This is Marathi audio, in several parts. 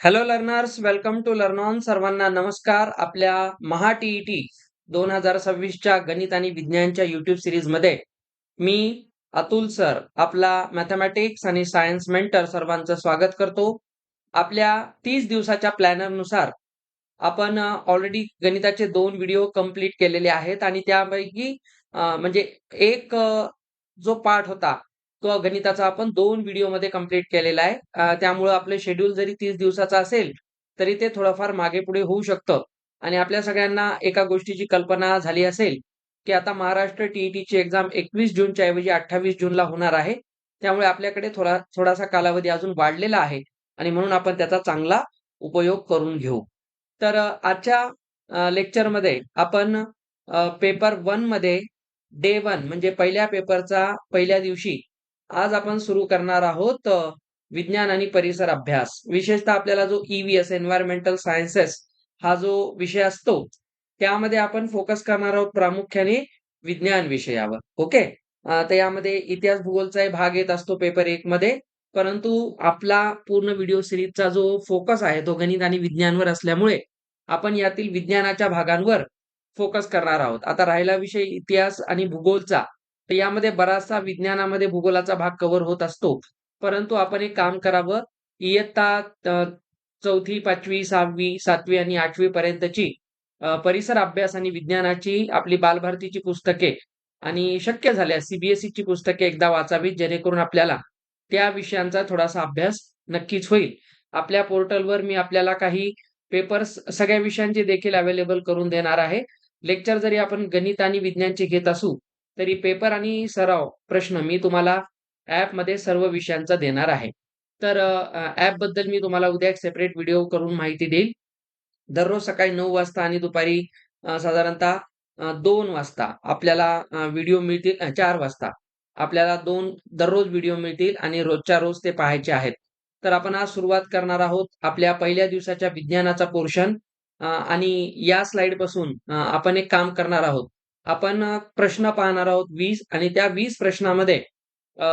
Hello learners, welcome to learn on. सर्वांना नमस्कार. आपल्या महा टीईटी 2026च्या गणित आणि विज्ञानच्या युट्यूब सिरीजमध्ये मी अतुल सर, आपला मॅथमॅटिक्स आणि सायन्स मेंटर सर्वांचं स्वागत करतो. आपल्या 30 दिवसाच्या प्लॅनरनुसार आपण ऑलरेडी गणिताचे 2 व्हिडिओ कंप्लीट केलेले आहेत आणि त्यापैकी म्हणजे एक जो पार्ट होता तो गणिताचा आपण 2 व्हिडिओमध्ये कंप्लीट केलेला आहे. त्यामुळं आपलं शेड्यूल जरी 30 दिवसाचा असेल, तरी ते थोडंफार मागे-पुढे होऊ शकतं. आणि आपल्या सगळ्यांना एका गोष्टीची कल्पना झाली असेल, की आता महाराष्ट्र टी-ई-टीची एक्झाम 21 जूनच्या ऐवजी 28 जूनला होणार आहे. त्यामुळे आपल्याकडे थोडासा कालावधी अजून वाढलेला आहे आणि म्हणून आपण त्याचा चांगला उपयोग करून घेऊ. तर आजच्या लेक्चरमध्ये आपण पेपर 1 मध्ये डे 1 म्हणजे पहिल्या पेपरचा पहिल्या दिवशी आज आपण सुरू करणार आहोत विज्ञान आणि परिसर अभ्यास. विशेषतः आपल्याला जो ई-व्ही-एस एन्व्हायर्नमेंटल सायन्सेस हा जो विषय असतो, त्यामध्ये आपण फोकस करणार आहोत प्रामुख्याने विज्ञान विषयावर. ओके. तर यामध्ये इतिहास भूगोलचाही भाग येत असतो पेपर 1 मध्ये. परंतु आपला पूर्ण व्हिडिओ सीरीजचा जो फोकस आहे तो गणित आणि विज्ञानवर असल्यामुळे आपण यातील विज्ञानाच्या भागांवर फोकस करणार आहोत. आता राहिला विषय इतिहास आणि भूगोलचा, तर यामध्ये बराचसा विज्ञानामध्ये भूगोलाचा भाग कव्हर होत असतो. परंतु आपण एक काम करावं, इयत्ता 4थी, 5वी, 6वी, 7वी आणि 8वी पर्यंतची परिसर अभ्यास आणि विज्ञानाची आपली बालभारतीची पुस्तके आणि शक्य झाल्यास सी पुस्तके एकदा वाचावीत, जेणेकरून आपल्याला त्या विषयांचा थोडासा अभ्यास नक्कीच होईल. आपल्या पोर्टलवर मी आपल्याला काही पेपर्स सगळ्या विषयांचे देखील अवेलेबल करून देणार आहे. लेक्चर जरी आपण गणित आणि विज्ञानचे घेत असू, तरी पेपर आणि सराव प्रश्न मी तुम्हाला ॲपमध्ये सर्व विषयांचा देणार आहे. तर ॲपबद्दल मी तुम्हाला उद्या एक सेपरेट व्हिडिओ करून माहिती देईल. दररोज सकाळी 9 वाजता आणि दुपारी साधारणतः 2 वाजता आपल्याला व्हिडिओ मिळतील. 4 वाजता आपल्याला 2 दररोज व्हिडिओ मिळतील आणि रोजच्या रोज ते पाहायचे आहेत. तर आपण आज सुरुवात करणार आहोत आपल्या पहिल्या दिवसाच्या विज्ञानाचा पोर्शन आणि या स्लाईडपासून आपण एक काम करणार आहोत. आपण प्रश्न पाहणार आहोत 20 आणि त्या 20 प्रश्नामध्ये अ,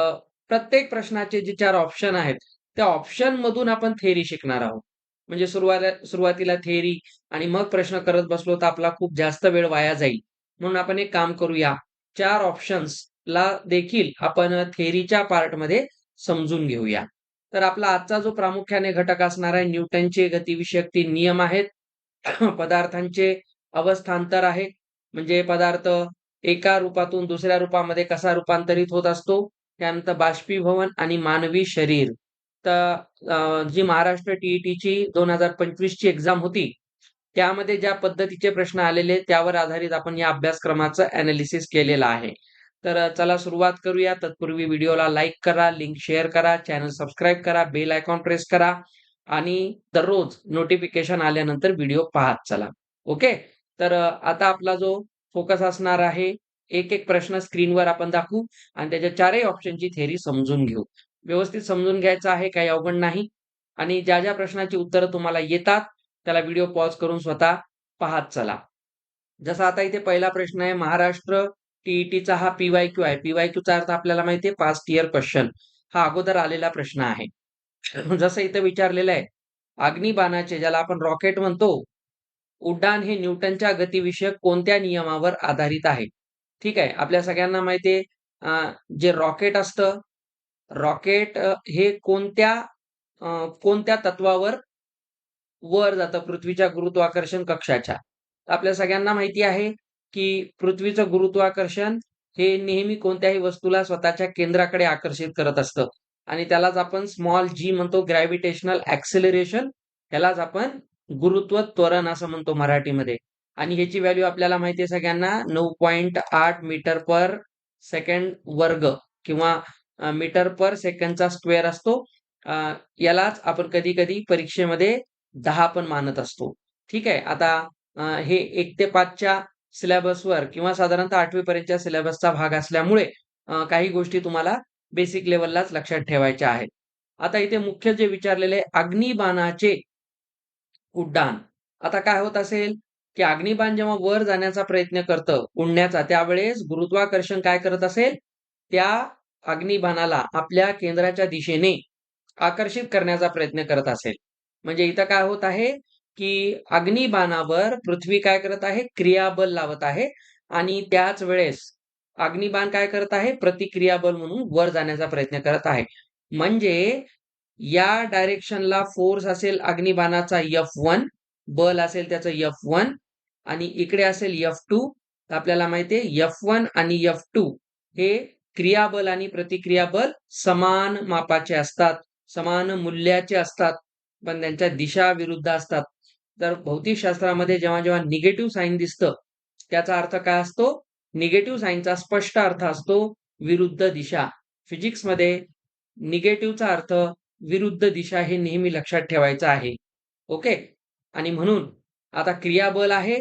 प्रत्येक प्रश्नाचे जे 4 ऑप्शन आहेत, त्या ऑप्शनमधून आपण थिअरी शिकणार आहोत. म्हणजे सुरुवातीला थिअरी आणि मग प्रश्न करत बसलो तर आपला खूप जास्त वेळ वाया जाईल. म्हणून आपण एक काम करूया, 4 ऑप्शन्सला देखील आपण थिअरीच्या पार्टमध्ये समजून घेऊया. तर आपला आजचा जो प्रामुख्याने घटक असणार आहे न्यूटनचे गतिविषयक 3 नियम आहेत. पदार्थांचे अवस्थांतर आहे. म्हणजे पदार्थ एका रूपातून दुसऱ्या रूपामध्ये कसा रूपांतरित होत असतो. त्यानंतर बाष्पीभवन आणि मानवी शरीर. तर जी महाराष्ट्र टी-ई-टीची 2025 ची एक्झाम होती, त्यामध्ये ज्या पद्धतीचे प्रश्न आलेले त्यावर आधारित आपण या अभ्यासक्रमाचं एनालिसिस केलेलं आहे. तर चला सुरुवात करूया. तत्पूर्वी व्हिडिओला लाईक करा, लिंक शेअर करा, चॅनल सबस्क्राईब करा, बेल आयकॉन प्रेस करा आणि दररोज नोटिफिकेशन आल्यानंतर व्हिडिओ पाहत चला. ओके. तर आता आपला जो फोकस असणार आहे, एक-एक प्रश्न स्क्रीनवर आपण दाखवू आणि त्याच्या 4ही ऑप्शनची थिअरी समजून घेऊ. व्यवस्थित समजून घ्यायचं आहे, काही अवघड नाही. आणि ज्या प्रश्नाची उत्तरं तुम्हाला येतात, त्याला व्हिडिओ पॉज करून स्वतः पाहत चला. जसा आता इथे पहिला प्रश्न आहे, महाराष्ट्र टी-ई-टीचा हा पी-वाय-क्यू आहे. पी-वाय-क्यूचा अर्थ आपल्याला माहिती आहे पास्ट इयर क्वेश्चन. हा अगोदर आलेला प्रश्न आहे. जसं इथे विचारलेलं आहे, अग्निबाणाचे ज्याला आपण रॉकेट म्हणतो, उड्डाण हे न्यूटनच्या गतिविषयक कोणत्या नियमावर आधारित आहे? ठीक आहे. आपल्या सगळ्यांना माहिती आहे जे रॉकेट असतं, रॉकेट हे कोणत्या तत्वावर वर जातं पृथ्वीच्या गुरुत्वाकर्षण कक्षाच्या. आपल्या सगळ्यांना माहिती आहे, की पृथ्वीचं गुरुत्वाकर्षण हे नेहमी कोणत्याही वस्तूला स्वतःच्या केंद्राकडे आकर्षित करत असतं आणि त्यालाच आपण स्मॉल जी म्हणतो ग्रॅव्हिटेशनल ॲक्सेलरेशन. ह्यालाच आपण गुरुत्व त्वरण असं म्हणतो मराठीमध्ये आणि ह्याची व्हॅल्यू आपल्याला माहिती आहे सगळ्यांना 9.8 मीटर पर सेकंड वर्ग किंवा मीटर पर सेकंडचा स्क्वेअर असतो. यालाच आपण कधी-कधी परीक्षेमध्ये 10 पण मानत असतो. ठीक आहे. आता हे 1 ते 5 च्या सिलेबसवर किंवा साधारणतः 8वी पर्यंतच्या सिलेबसचा भाग असल्यामुळे काही गोष्टी तुम्हाला बेसिक लेव्हललाच लक्षात ठेवायच्या आहेत. आता इथे मुख्य जे विचारलेले आहे, अग्निबाणाचे उड्डाण. आता काय होत असेल, की अग्निबाण जेव्हा वर जाण्याचा प्रयत्न करतं, उडण्याचा, त्यावेळेस गुरुत्वाकर्षण काय करत असेल, त्या अग्निबाणाला आपल्या केंद्राच्या दिशेने आकर्षित करण्याचा प्रयत्न करत असेल. म्हणजे इथं काय होत आहे, की अग्निबाणावर पृथ्वी काय करत आहे? क्रियाबल लावत आहे आणि त्याच वेळेस अग्निबाण काय करत आहे? प्रतिक्रियाबल म्हणून वर जाण्याचा प्रयत्न करत आहे. म्हणजे या डायरेक्शनला फोर्स असेल अग्निबाणाचा F1, बल असेल त्याचं F1 आणि इकडे असेल F2. तर आपल्याला माहिती आहे F1 आणि F2 हे क्रियाबल आणि प्रतिक्रियाबल समान मापाचे असतात, समान मूल्याचे असतात, पण त्यांच्या दिशा विरुद्ध असतात. तर भौतिकशास्त्रामध्ये जेव्हा निगेटिव्ह साइन दिसतं, त्याचा अर्थ काय असतो? निगेटिव्ह साइनचा स्पष्ट अर्थ असतो विरुद्ध दिशा. फिजिक्समध्ये निगेटिव्हचा अर्थ विरुद्ध दिशा हे नेहमी लक्षात ठेवायचं आहे. ओके. आणि म्हणून आता क्रियाबल आहे.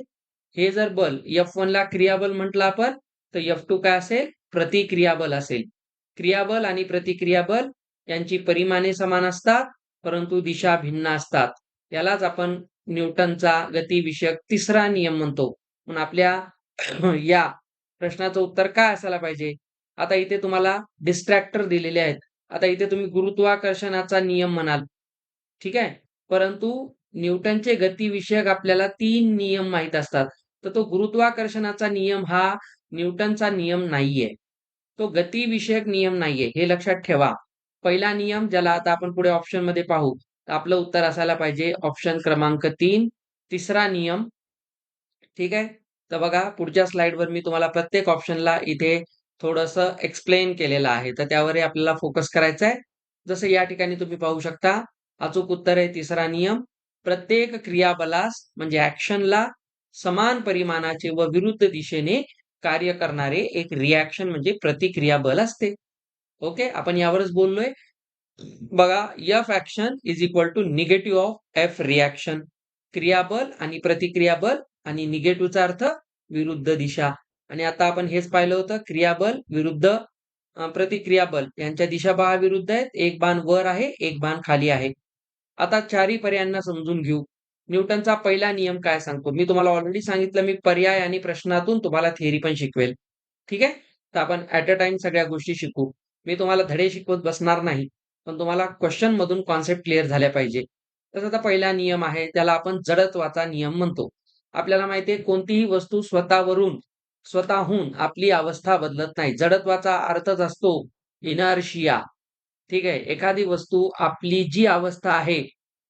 हे जर बल F1 ला क्रियाबल म्हटलं आपण, तर F2 काय असेल? प्रतिक्रियाबल असेल. क्रियाबल आणि प्रतिक्रियाबल यांची परिमाणे समान असतात, परंतु दिशा भिन्न असतात. यालाच आपण न्यूटनचा गतिविषयक तिसरा नियम म्हणतो. म्हणून आपल्या या प्रश्नाचं उत्तर काय असायला पाहिजे? आता इथे तुम्हाला डिस्ट्रॅक्टर दिलेले आहेत. आता इथे तुम्ही गुरुत्वाकर्षणाचा नियम म्हणाल, ठीक आहे. परंतु न्यूटनचे गतिविषयक आपल्याला 3 नियम माहीत असतात. तर तो गुरुत्वाकर्षणाचा नियम हा न्यूटनचा नियम नाहीये. तो गतिविषयक नियम नाहीये. हे लक्षात ठेवा. पहिला नियम ज्याला आता आपण पुढे ऑप्शनमध्ये पाहू. तर आपलं उत्तर असायला पाहिजे ऑप्शन क्रमांक 3. तिसरा नियम, ठीक आहे. तर बघा पुढच्या स्लाइडवर मी तुम्हाला प्रत्येक ऑप्शनला इथे थोडंसं एक्सप्लेन केलेलं आहे. तर त्यावरही आपल्याला फोकस करायचा आहे. जसं या ठिकाणी तुम्ही पाहू शकता, अचूक उत्तर आहे तिसरा नियम. प्रत्येक क्रियाबलास म्हणजे ॲक्शनला समान परिमाणाचे व विरुद्ध दिशेने कार्य करणारे एक रिॲक्शन म्हणजे प्रतिक्रिया बल असते. ओके. आपण यावरच बोललोय. बघा F action is equal to negative of F reaction. क्रियाबल आणि प्रतिक्रियाबल आणि निगेटिव्हचा अर्थ विरुद्ध दिशा. आणि आता आपण हेच पाहिलं होतं क्रियाबल विरुद्ध प्रतिक्रियाबल यांच्या दिशा पहा विरुद्ध आहेत. एक बाण वर आहे, एक बाण खाली आहे. आता चारही पर्यायांना समजून घेऊ. न्यूटनचा पहिला नियम काय सांगतो? मी तुम्हाला ऑलरेडी सांगितलं मी पर्याय आणि प्रश्नातून तुम्हाला थिअरी पण शिकवेल. ठीक आहे? तर आपण ॲट अ टाईम सगळ्या गोष्टी शिकू. मी तुम्हाला धडे शिकवत बसणार नाही. पण तुम्हाला क्वेश्चन मधून कॉन्सेप्ट क्लिअर झाल्या पाहिजे. तसा आता पहिला नियम आहे त्याला आपण जडत्वाचा नियम म्हणतो. आपल्याला माहिती आहे कोणतीही वस्तू स्वतःहून आपली अवस्था बदलत नाही. जडत्वाचा अर्थच असतो इनर्शिया. ठीक आहे. एखादी वस्तू आपली जी अवस्था आहे,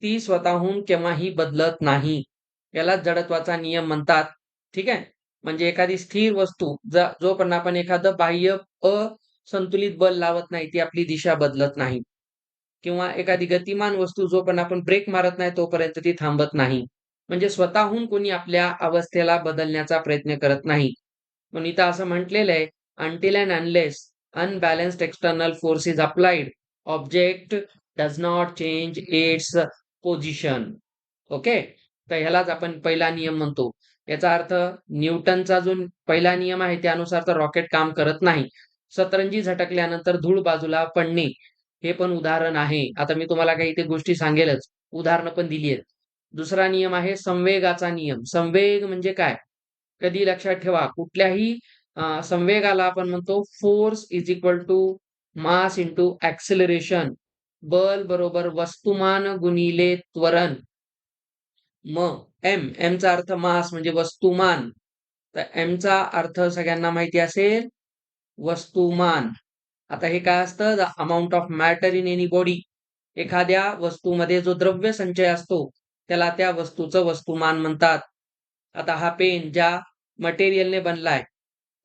ती स्वतःहून केव्हाही बदलत नाही. यालाच जडत्वाचा नियम म्हणतात. ठीक आहे. म्हणजे एखादी स्थिर वस्तू जोपर्यंत आपण एखादं बाह्य असंतुलित बल लावत नाही, ती आपली दिशा बदलत नाही. किंवा एखादी गतिमान वस्तू जोपर्यंत आपण ब्रेक मारत नाही, तोपर्यंत ती थांबत नाही. म्हणजे स्वतःहून कोणी आपल्या अवस्थेला बदलण्याचा प्रयत्न करत नाही. म्हणून इथं असं म्हटलेलं आहे, "until and unless unbalanced external force is applied, object does not change it's position." Okay. तर ह्यालाच आपण पहिला नियम म्हणतो. याचा अर्थ न्यूटनचा जो पहिला नियम आहे त्यानुसार तर रॉकेट काम करत नाही. सतरंजी झटकल्यानंतर धूळ बाजूला पडणे हे पण उदाहरण आहे. आता मी तुम्हाला काही इथे गोष्टी सांगेलच. उदाहरणं पण दिली आहेत. दुसरा नियम आहे संवेगाचा नियम. संवेग म्हणजे काय? कधी लक्षात ठेवा कुठल्याही संवेगाला आपण म्हणतो force is equal to mass into acceleration. बल बरोबर वस्तुमान गुणिले त्वरण. मग एमचा अर्थ मास म्हणजे वस्तुमान. तर एमचा अर्थ सगळ्यांना माहिती असेल वस्तुमान. आता हे काय असतं? The amount of matter in any body. एखाद्या वस्तूमध्ये जो द्रव्य संचय असतो त्याला त्या वस्तूचं वस्तुमान म्हणतात. आता हा पेन ज्या मटेरियलने बनलाय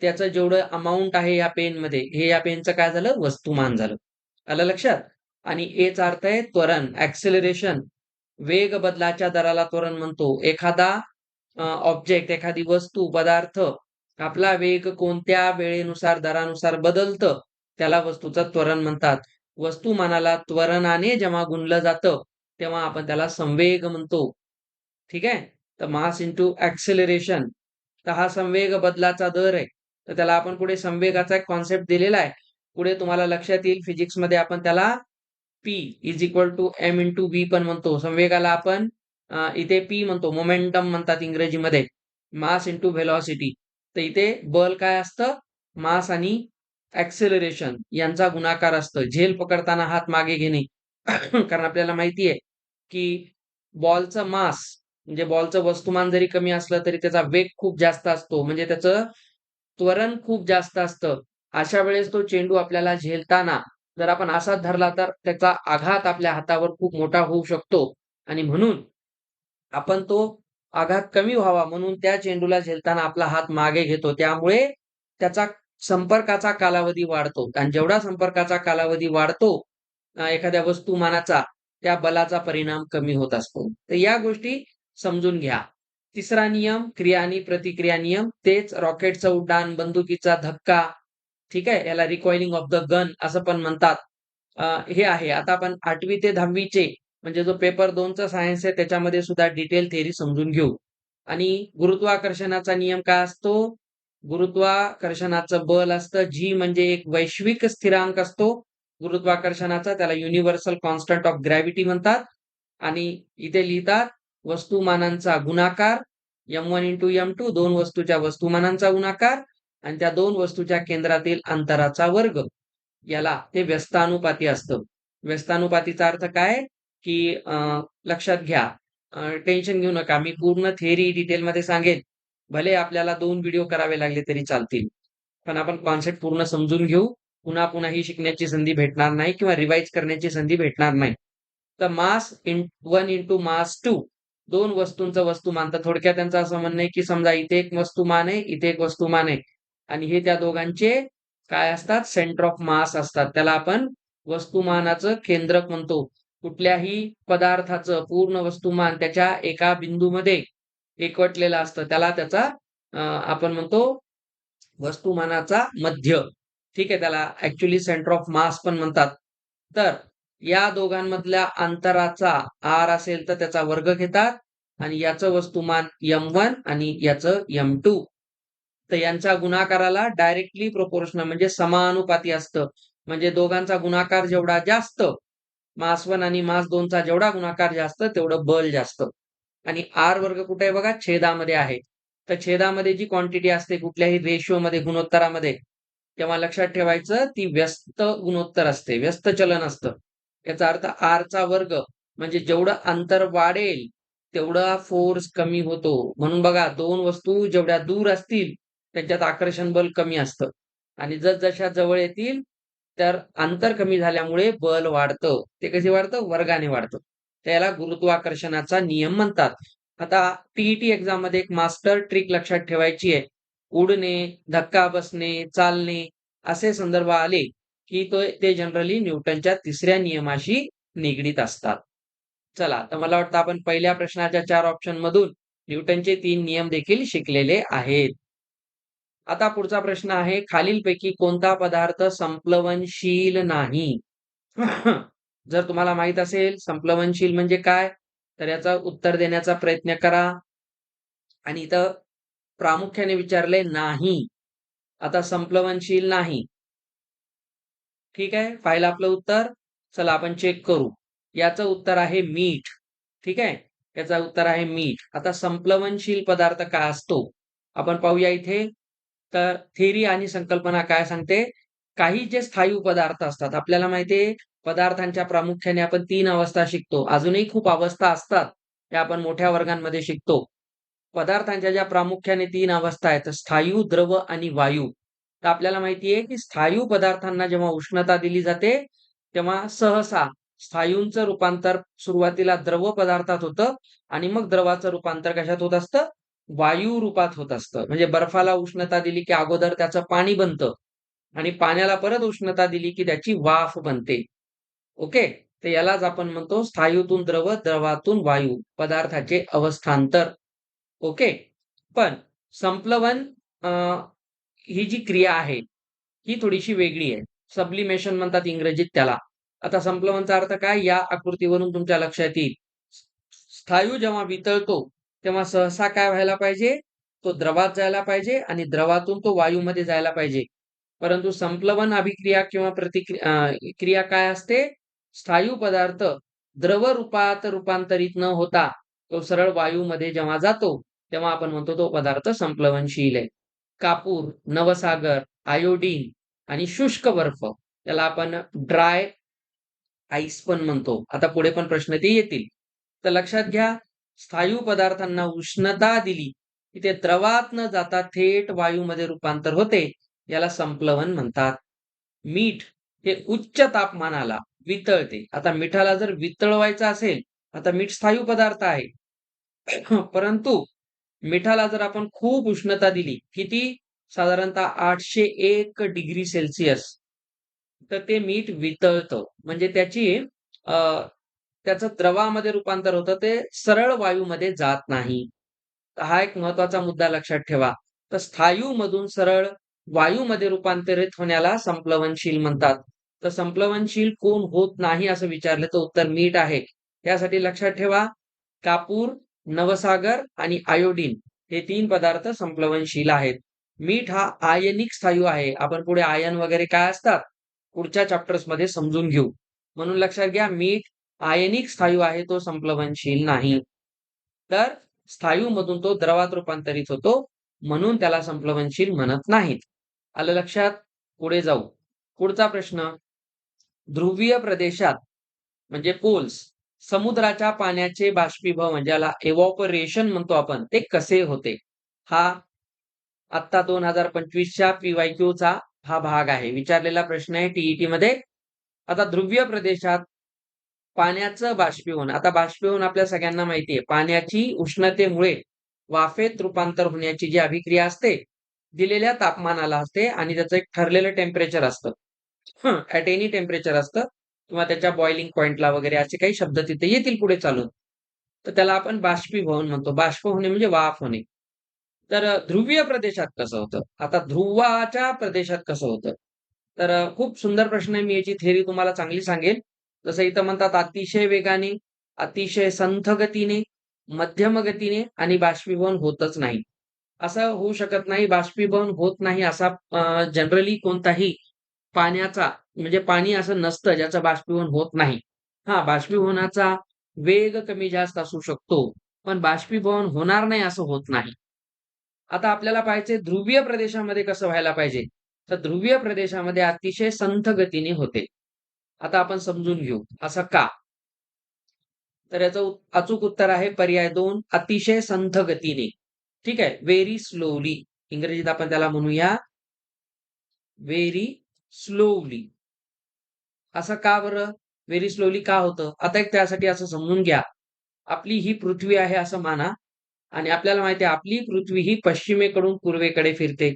त्याचं जेवढं अमाउंट आहे या पेनमध्ये हे या पेनचं काय झालं? वस्तुमान झालं. आलं लक्षात? आणि एचा अर्थ आहे त्वरण, ॲक्सेलरेशन. वेग बदलाच्या दराला त्वरण म्हणतो. एखादा ऑब्जेक्ट, एखादी वस्तू, पदार्थ आपला वेग कोणत्या वेळेनुसार, दरानुसार बदलतं, त्याला वस्तूचं त्वरण म्हणतात. वस्तुमानाला त्वरणाने जेव्हा गुणलं जातं, तेव्हा आपण त्याला संवेग म्हणतो. ठीक आहे? तर मास इंटू ॲक्सेलरेशन. तर हा संवेग बदलाचा दर आहे. तर त्याला आपण पुढे संवेगाचा एक कॉन्सेप्ट दिलेला आहे. पुढे तुम्हाला लक्षात येईल फिजिक्समध्ये आपण त्याला P is equal to M into V पण म्हणतो. संवेगाला आपण इथे P म्हणतो. मोमेंटम म्हणतात इंग्रजीमध्ये. Mass into velocity. तर इथे बल काय असतं? मास आणि ॲक्सेलरेशन यांचा गुणाकार असतं. झेल पकडताना हात मागे घेणे. कारण आपल्याला माहिती आहे, की बॉलचं मास म्हणजे बॉलचं वस्तुमान जरी कमी असलं तरी त्याचा वेग खूप जास्त असतो. म्हणजे त्याचं त्वरण खूप जास्त असतं. अशा वेळेस तो चेंडू आपल्याला झेलताना जर आपण असाच धरला तर त्याचा आघात आपल्या हातावर खूप मोठा होऊ शकतो आणि म्हणून आपण तो आघात कमी व्हावा म्हणून त्या चेंडूला झेलताना आपला हात मागे घेतो. त्यामुळे त्याचा संपर्काचा कालावधी वाढतो आणि जेवढा संपर्काचा कालावधी वाढतो एखाद्या वस्तुमानाचा, त्या बलाचा परिणाम कमी होत असतो. तर या गोष्टी समजून घ्या. तिसरा नियम क्रिया आणि प्रतिक्रिया नियम. तेच रॉकेटचं उड्डाण, बंदुकीचा धक्का, ठीक आहे. याला रिकॉइलिंग ऑफ द गन असं पण म्हणतात. हे आहे. आता आपण 8वी ते 10वी म्हणजे जो पेपर 2 चा सायन्स आहे त्याच्यामध्ये सुद्धा डिटेल थिअरी समजून घेऊ. आणि गुरुत्वाकर्षणाचा नियम काय असतो? गुरुत्वाकर्षणाचं बल असतं G म्हणजे एक वैश्विक स्थिरांक असतो गुरुत्वाकर्षणाचा. त्याला युनिव्हर्सल कॉन्स्टंट ऑफ ग्रॅव्हिटी म्हणतात. आणि इथे लिहितात वस्तुमानांचा गुणाकार M1 इंटू M2 दोन वस्तूच्या वस्तुमानांचा गुणाकार आणि त्या दोन वस्तूच्या केंद्रातील अंतराचा वर्ग. याला ते व्यस्तानुपाती असतं. व्यस्तानुपातीचा अर्थ काय? की लक्षात घ्या. टेन्शन घेऊ नका. मी पूर्ण थिअरी डिटेलमध्ये सांगेन. भले आपल्याला 2 व्हिडिओ करावे लागले तरी चालतील. पण आपण कन्सेप्ट पूर्ण समजून घेऊ. पुन्हा ही शिकण्याची संधी भेटणार नाही किंवा रिवाईज करण्याची संधी भेटणार नाही. तर मास 1 इंटू मास 2 2 वस्तूंचं वस्तुमान. तर थोडक्यात त्यांचं असं म्हणणं आहे, की समजा इथे एक वस्तुमान आहे, इथे एक वस्तुमान आहे आणि हे त्या दोघांचे काय असतात? सेंटर ऑफ मास असतात. त्याला आपण वस्तुमानाचं केंद्रक म्हणतो. कुठल्याही पदार्थाचं पूर्ण वस्तुमान त्याच्या एका बिंदूमध्ये एकवटलेलं असतं. त्याला त्याचा आपण म्हणतो वस्तुमानाचा मध्य. ठीक आहे. त्याला ॲक्चुअली सेंटर ऑफ मास पण म्हणतात. तर या दोघांमधल्या अंतराचा R असेल तर त्याचा वर्ग घेतात आणि याचं वस्तुमान M1 आणि याचं M2. तर यांच्या गुणाकाराला डायरेक्टली प्रोपोर्शनल म्हणजे समानुपाती असतं. म्हणजे दोघांचा गुणाकार जेवढा जास्त, मास 1 आणि मास 2 चा जेवढा गुणाकार जास्त तेवढं बल जास्त. आणि R वर्ग कुठे आहे बघा? छेदामध्ये आहे. तर छेदामध्ये जी क्वांटिटी असते कुठल्याही रेशिओमध्ये गुणोत्तरामध्ये, तेव्हा लक्षात ठेवायचं ती व्यस्त गुणोत्तर असते, व्यस्त चलन असतं. याचा अर्थ R चा वर्ग म्हणजे जेवढं अंतर वाढेल, तेवढा फोर्स कमी होतो. म्हणून बघा 2 वस्तू जेवढ्या दूर असतील, त्यांच्यात आकर्षण बल कमी असतं आणि जसजशा जवळ येतील, तर अंतर कमी झाल्यामुळे बल वाढतं. ते कसे वाढतं? वर्गाने वाढतं. त्याला गुरुत्वाकर्षणाचा नियम म्हणतात. आता टी-ई-टी एक्झाममध्ये एक मास्टर ट्रिक लक्षात ठेवायची आहे. उडणे, धक्का बसणे, चालणे असे संदर्भ आले, की ते जनरली न्यूटनच्या 3ऱ्या नियमाशी निगडीत असतात. चला, तर मला वाटतं आपण पहिल्या प्रश्नाच्या 4 ऑप्शनमधून न्यूटनचे 3 नियम देखील शिकलेले आहेत. आता पुढचा प्रश्न आहे, खालीलपैकी कोणता पदार्थ संप्लवनशील नाही? जर तुम्हाला माहित असेल संप्लवनशील म्हणजे काय, तर याचं उत्तर देण्याचा प्रयत्न करा. आणि इथं प्रामुख्याने विचारले नाही. आता संप्लवनशील नाही. ठीक आहे. पाहिलं आपलं उत्तर. चला आपण चेक करू. याचं उत्तर आहे मीठ. ठीक आहे. याचं उत्तर आहे मीठ. आता संप्लवनशील पदार्थ काय असतो? आपण पाहूया इथे. तर थिअरी आणि संकल्पना काय सांगते? काही जे स्थायू पदार्थ असतात. आपल्याला माहिती आहे पदार्थांच्या प्रामुख्याने आपण 3 अवस्था शिकतो. अजूनही खूप अवस्था असतात. त्या आपण मोठ्या वर्गांमध्ये शिकतो. पदार्थांच्या ज्या प्रामुख्याने 3 अवस्था आहेत, स्थायू, द्रव आणि वायू. तर आपल्याला माहिती आहे, की स्थायू पदार्थांना जेव्हा उष्णता दिली जाते, तेव्हा सहसा स्थायूंचं रूपांतर सुरुवातीला द्रव पदार्थात होतं आणि मग द्रवाचं रूपांतर कशात होत असतं? वायू रूपात होत असतं. म्हणजे बर्फाला उष्णता दिली, की अगोदर त्याचं पाणी बनतं आणि पाण्याला परत उष्णता दिली, की त्याची वाफ बनते. ओके. तर यालाच आपण म्हणतो स्थायूतून द्रव, द्रवातून वायू पदार्थाचे अवस्थांतर. ओके. पण संप्लवन अ, ही जी क्रिया आहे, ही थोडीशी वेगळी आहे. सब्लिमेशन म्हणतात इंग्रजीत त्याला. आता संप्लवनचा अर्थ काय? या आकृतीवरून तुमच्या लक्षात येईल. स्थायू जेव्हा वितळतो, तेव्हा सहसा काय व्हायला पाहिजे? तो द्रवात जायला पाहिजे आणि द्रवातून तो वायूमध्ये जायला पाहिजे. परंतु संप्लवन अभिक्रिया किंवा क्रिया काय असते? स्थायू पदार्थ द्रव रूपात रूपांतरित न होता, तो सरळ वायूमध्ये जेव्हा जातो, तेव्हा आपण म्हणतो तो पदार्थ संप्लवनशील आहे. कापूर, नवसागर, आयोडीन आणि शुष्क बर्फ त्याला आपण ड्राय आईस पण म्हणतो. आता पुढे पण प्रश्न ते येतील. तर लक्षात घ्या, स्थायू पदार्थांना उष्णता दिली की ते द्रवात न जाता थेट वायूमध्ये रूपांतर होते. याला संप्लवन म्हणतात. मीठ हे उच्च तापमानाला वितळते. आता मिठाला जर वितळवायचं असेल, आता मीठ स्थायू पदार्थ आहे. परंतु मिठाला जर आपण खूप उष्णता दिली, किती? साधारणतः 801 डिग्री सेल्सिअस, तर ते मीठ वितळतं. म्हणजे अ, त्याचं द्रवामध्ये रूपांतर होतं. ते सरळ वायूमध्ये जात नाही. तर हा एक महत्त्वाचा मुद्दा लक्षात ठेवा. तर स्थायूमधून सरळ वायूमध्ये रूपांतरित होण्याला संप्लवनशील म्हणतात. तर संप्लवनशील कोण होत नाही असं विचारलं तर उत्तर मीठ आहे. यासाठी लक्षात ठेवा, कापूर, नवसागर आणि आयोडीन हे 3 पदार्थ संप्लवनशील आहेत. मीठ हा आयनिक स्थायू आहे. आपण पुढे आयन वगैरे काय असतात, पुढच्या चॅप्टर्समध्ये समजून घेऊ. म्हणून लक्षात घ्या, मीठ आयनिक स्थायू आहे, तो संप्लवनशील नाही. तर स्थायूमधून तो द्रवात रूपांतरित होतो, म्हणून त्याला संप्लवनशील म्हणत नाहीत. आलं लक्षात? पुढे जाऊ. पुढचा प्रश्न, ध्रुवीय प्रदेशात म्हणजे पोल्स, समुद्राच्या पाण्याचे बाष्पीभवन ज्याला एव्हॅपोरेशन म्हणतो आपण, ते कसे होते? हा आत्ता 2025च्या पी-वाय-क्यूचा हा भाग आहे. विचारलेला प्रश्न आहे टी मध्ये. आता ध्रुवीय प्रदेशात पाण्याचं बाष्पीभवन. आता बाष्पीभवन आपल्या सगळ्यांना माहिती आहे. पाण्याची उष्णतेमुळे वाफेत रूपांतर होण्याची जी अभिक्रिया असते, दिलेल्या तापमानाला असते आणि त्याचं एक ठरलेलं टेम्परेचर असतं. ॲट एनी टेम्परेचर असतं किंवा त्याच्या बॉइलिंग पॉइंटला वगैरे असे काही शब्द तिथे येतील पुढे चालून. तर त्याला आपण बाष्पीभवन म्हणतो. बाष्प होणे म्हणजे वाफ होणे. तर ध्रुवीय प्रदेशात कसं होतं? आता ध्रुवाच्या प्रदेशात कसं होतं? तर खूप सुंदर प्रश्न आहे. मी याची थिअरी तुम्हाला चांगली सांगेन. जसं इथं म्हणतात अतिशय वेगाने, अतिशय संथ गतीने, मध्यम गतीने आणि बाष्पीभवन होतच नाही. असं होऊ शकत नाही. बाष्पीभवन होत नाही असा जनरली कोणताही पाण्याचा म्हणजे पाणी असं नसतं ज्याचं बाष्पीभवन होत नाही. हां, बाष्पीभवनाचा वेग कमी जास्त असू शकतो, पण बाष्पीभवन होणार नाही असं होत नाही. आता आपल्याला पाहायचंय ध्रुवीय प्रदेशामध्ये कसं व्हायला पाहिजे. तर ध्रुवीय प्रदेशामध्ये अतिशय संथ गतीने होते. आता आपण समजून घेऊ. असं का? तर याचं अचूक उत्तर आहे पर्याय 2, अतिशय संथ गतीने. ठीक आहे. Very slowly. इंग्रजीत आपण त्याला म्हणूया व्हेरी स्लोली. असं का बरं? व्हेरी स्लोली का होतं? आता एक त्यासाठी असं समजून घ्या. आपली ही पृथ्वी आहे असं माना आणि आपल्याला माहिती आहे आपली पृथ्वी ही पश्चिमेकडून पूर्वेकडे फिरते.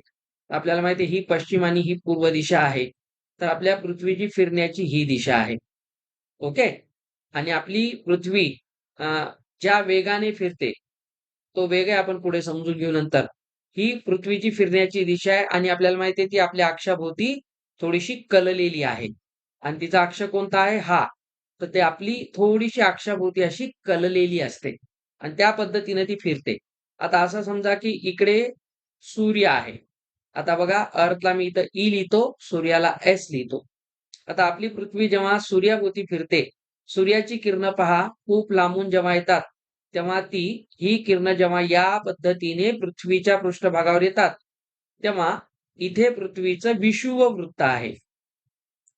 आपल्याला माहिती आहे ही पश्चिम आणि ही पूर्व दिशा आहे. तर आपल्या पृथ्वीची फिरण्याची ही दिशा आहे. ओके? आणि आपली पृथ्वी अ, ज्या वेगाने फिरते, तो वेग आहे आपण पुढे समजून घेऊ नंतर. ही पृथ्वीची फिरण्याची दिशा आहे आणि आपल्याला माहिती आहे ती आपल्या अक्षाभोवती थोडीशी कललेली आहे. आणि तिचा अक्ष कोणता आहे? हा. तर ते आपली थोडीशी अक्षाभोवती अशी कललेली असते आणि त्या पद्धतीने ती फिरते. आता असं समजा की इकडे सूर्य आहे. आता बघा अर्थला मी इथं ई लिहितो, सूर्याला एस लिहितो. आता आपली पृथ्वी जेव्हा सूर्याभोवती फिरते, सूर्याची किरणं पहा खूप लांबून जेव्हा येतात, तेव्हा ही किरणं जेव्हा या पद्धतीने पृथ्वीच्या पृष्ठभागावर येतात, तेव्हा इथे पृथ्वीचं विषुववृत्त आहे.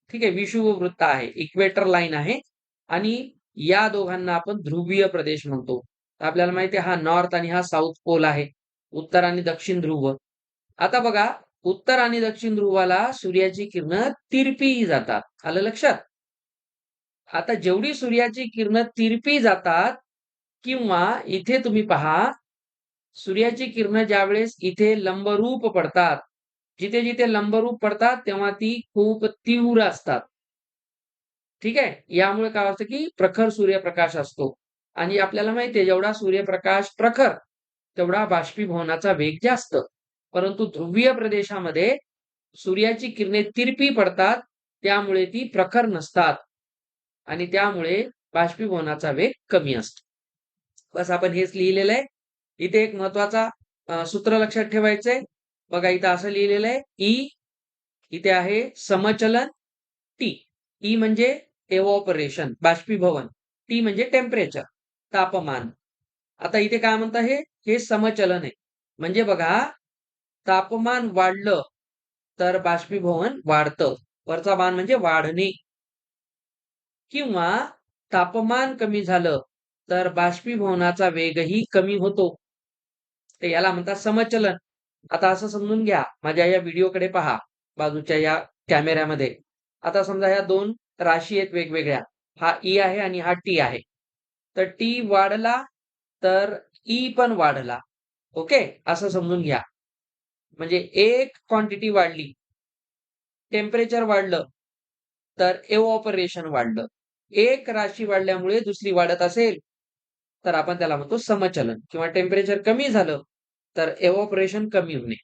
ठीक आहे, विषुववृत्त आहे. इक्वेटर लाईन आहे आणि या दोघांना आपण ध्रुवीय प्रदेश म्हणतो. आपल्याला माहिती आहे हा नॉर्थ आणि हा साउथ पोल आहे. उत्तर आणि दक्षिण ध्रुव. आता बघा, उत्तर आणि दक्षिण ध्रुवाला सूर्याची किरणं तिरपी जातात. आलं लक्षात? आता जेवढी सूर्याची किरणं तिरपी जातात किंवा इथे तुम्ही पहा, सूर्याची किरणं ज्यावेळेस इथे लंबरूप पडतात, जिथे-जिथे लंबरूप पडतात, तेव्हा ती खूप तीव्र असतात. ठीक आहे? यामुळे काय होतं, की प्रखर सूर्यप्रकाश असतो आणि आपल्याला माहिती आहे जेवढा सूर्यप्रकाश प्रखर, तेवढा बाष्पीभवनाचा वेग जास्त. परंतु ध्रुवीय प्रदेशामध्ये सूर्याची किरणे तिरपी पडतात, त्यामुळे ती प्रखर नसतात आणि त्यामुळे बाष्पीभवनाचा वेग कमी असतो. बस आपण हेच लिहिलेलं आहे. इथे एक महत्वाचा सूत्र लक्षात ठेवायचंय. बघा इथं असं लिहिलेलं आहे, ई इथे आहे समचलन टी. ई म्हणजे एव्हॅपोरेशन, बाष्पीभवन. टी म्हणजे टेम्परेचर, तापमान. आता इथे काय म्हणता हे? हे समचलन आहे. म्हणजे बघा, तापमान वाढलं तर बाष्पीभवन वाढतं. वरचा बाण म्हणजे वाढणे किंवा तापमान कमी झालं तर बाष्पीभवनाचा वेगही कमी होतो. तर याला म्हणतात समचलन. आता असं समजून घ्या, माझ्या या व्हिडिओकडे पहा, बाजूच्या या कॅमेऱ्यामध्ये. आता समजा ह्या 2 राशी आहेत वेगवेगळ्या. हा ई आहे आणि हा टी आहे. तर टी वाढला, तर ई पण वाढला. ओके? असं समजून घ्या. म्हणजे एक क्वांटिटी वाढली, टेम्परेचर वाढलं, तर एव्हपोरेशन वाढलं. एक राशी वाढल्यामुळे दुसरी वाढत असेल, तर आपण त्याला म्हणतो समचलन किंवा टेम्परेचर कमी झालं, तर एव्हपोरेशन कमी होणे.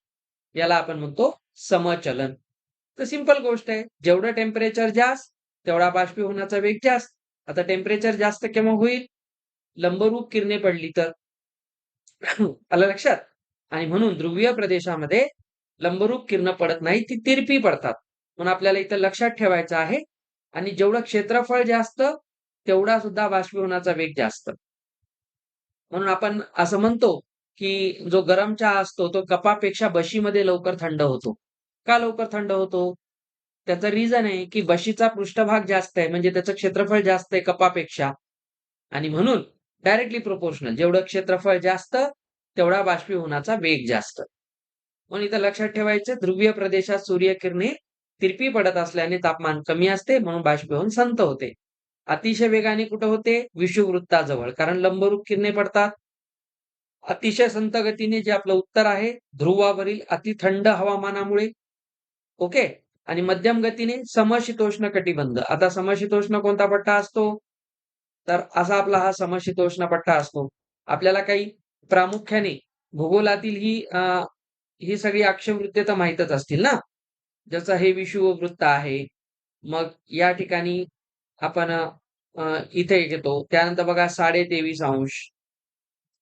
याला आपण म्हणतो समचलन. तर सिंपल गोष्ट आहे. जेवढं टेम्परेचर जास्त, तेवढा बाष्पीभवनाचा वेग जास्त. आता टेम्परेचर जास्त केव्हा होईल? लंबरूप किरणे पडली तर. आलं लक्षात? आणि म्हणून ध्रुवीय प्रदेशामध्ये लंबरूप किरणं पडत नाही, ती तिरपी पडतात. म्हणून आपल्याला इथं लक्षात ठेवायचं आहे आणि जेवढं क्षेत्रफळ जास्त, तेवढा सुद्धा बाष्पीभवनाचा वेग जास्त. म्हणून आपण असं म्हणतो, की जो गरम चहा असतो, तो कपापेक्षा बशीमध्ये लवकर थंड होतो. का लवकर थंड होतो? त्याचं रिझन आहे, की बशीचा पृष्ठभाग जास्त आहे, म्हणजे त्याचं क्षेत्रफळ जास्त आहे कपापेक्षा आणि म्हणून डायरेक्टली प्रोपोर्शनल जेवढं क्षेत्रफळ जास्त, तेवढा बाष्पीभवनाचा वेग जास्त. म्हणून इथं लक्षात ठेवायचं ध्रुवीय प्रदेशात सूर्यकिरणे तिरपी पडत असल्याने तापमान कमी असते, म्हणून बाष्पीभवन संथ होते. अतिशय वेगाने कुठं होते? विषुववृत्ताजवळ, कारण लंबरूप किरणे पडतात. अतिशय संथ गतीने जे आपलं उत्तर आहे, ध्रुवावरील अतिथंड हवामानामुळे. ओके. आणि मध्यम गतीने समशीतोष्ण कटिबंध. आता समशीतोष्ण कोणता पट्टा असतो? तर असा आपला हा समशीतोष्ण पट्टा असतो. आपल्याला काही प्रामुख्याने भूगोलातील ही सगळी अक्षवृत्ते तर माहीतच असतील ना? जसं हे विषुववृत्त आहे. मग या ठिकाणी आपण इथे घेतो. त्यानंतर बघा 23.5°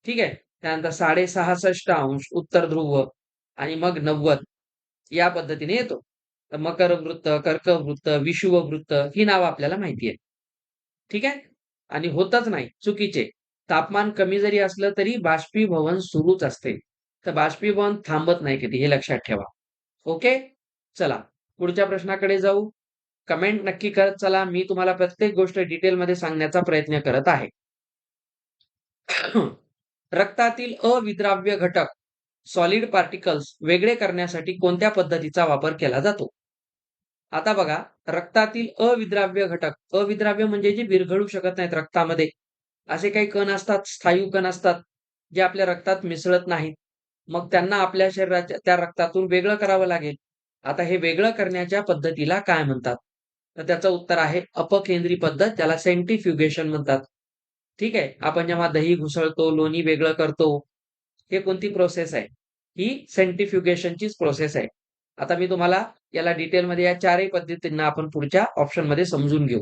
ठीक आहे. त्यानंतर 66.5° उत्तर ध्रुव आणि मग 90 या पद्धतीने येतो. तर मकर वृत्त, कर्कवृत्त, विषुववृत्त ही नावं आपल्याला माहिती आहेत. ठीक आहे? आणि होतच नाही, चुकीचे. तापमान कमी जरी असलं तरी बाष्पीभवन सुरूच असते. तर बाष्पीभवन थांबत नाही कधी, हे लक्षात ठेवा. ओके? चला पुढच्या प्रश्नाकडे जाऊ. कमेंट नक्की करत चला. मी तुम्हाला प्रत्येक गोष्ट डिटेलमध्ये सांगण्याचा प्रयत्न करत आहे. रक्तातील अविद्राव्य घटक सॉलिड पार्टिकल्स वेगळे करण्यासाठी कोणत्या पद्धतीचा वापर केला जातो? आता बघा, रक्तातील अविद्राव्य घटक, अविद्राव्य म्हणजे जे विरघळू शकत नाहीत रक्तामध्ये. असे काही कण असतात, स्थायू कण असतात, जे आपल्या रक्तात मिसळत नाहीत. मग त्यांना आपल्या शरीराच्या त्या रक्तातून वेगळं करावं लागेल. आता हे वेगळं करण्याच्या पद्धतीला काय म्हणतात? तर त्याचं उत्तर आहे अपकेंद्री पद्धत, त्याला सेंट्रिफ्युगेशन म्हणतात. ठीक आहे. आपण जेव्हा दही घुसळतो, लोणी वेगळं करतो, हे कोणती प्रोसेस आहे? ही सेंट्रिफ्युगेशनचीच प्रोसेस आहे. आता मी तुम्हाला याला डिटेलमध्ये या चारही पद्धतींना आपण पुढच्या ऑप्शनमध्ये समजून घेऊ.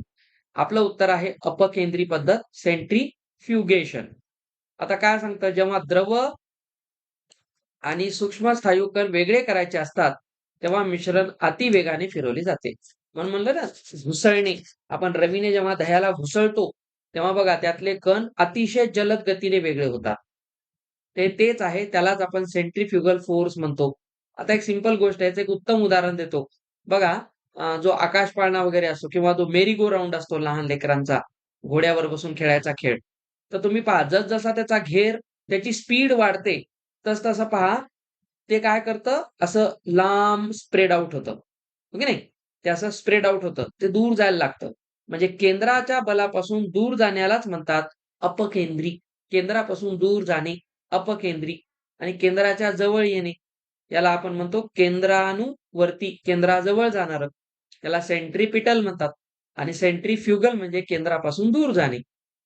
आपलं उत्तर आहे अपकेंद्री पद्धत, सेंट्रिफ्युगेशन. आता काय सांगतं, जेव्हा द्रव आणि सूक्ष्म स्थायू कण वेगळे करायचे असतात, तेव्हा मिश्रण अतिवेगाने फिरवले जाते. म्हणून म्हणलं ना, घुसळणे. आपण रवीने जेव्हा दह्याला घुसळतो, तेव्हा बघा त्यातले कण अतिशय जलद गतीने वेगळे होतात. तेच आहे, त्यालाच आपण सेंट्रिफ्युगल फोर्स म्हणतो. आता एक सिंपल गोष्ट आहे, याचं एक उत्तम उदाहरण देतो. बघा, जो आकाश पाळणा वगैरे असतो किंवा तो मेरी गो राउंड असतो लहान लेकरांचा, घोड्यावर बसून खेळायचा खेळ. तर तुम्ही पहा, जसजसा त्याचा घेर, त्याची स्पीड वाढते, तसतसं पहा, ते काय करतं, असं लांब स्प्रेड आउट होतं. हो की नाही? ते असं स्प्रेड आउट होतं. ते दूर जायला लागतं. म्हणजे केंद्राच्या बलापासून दूर जाण्यालाच म्हणतात अपकेंद्री. केंद्रापासून दूर जाणे, अपकेंद्री आणि केंद्राच्या जवळ येणे, याला आपण म्हणतो केंद्रानुवर्ती, केंद्राजवळ जाणारं. त्याला सेंट्रिपिटल म्हणतात आणि सेंट्रिफ्युगल म्हणजे केंद्रापासून दूर जाणे.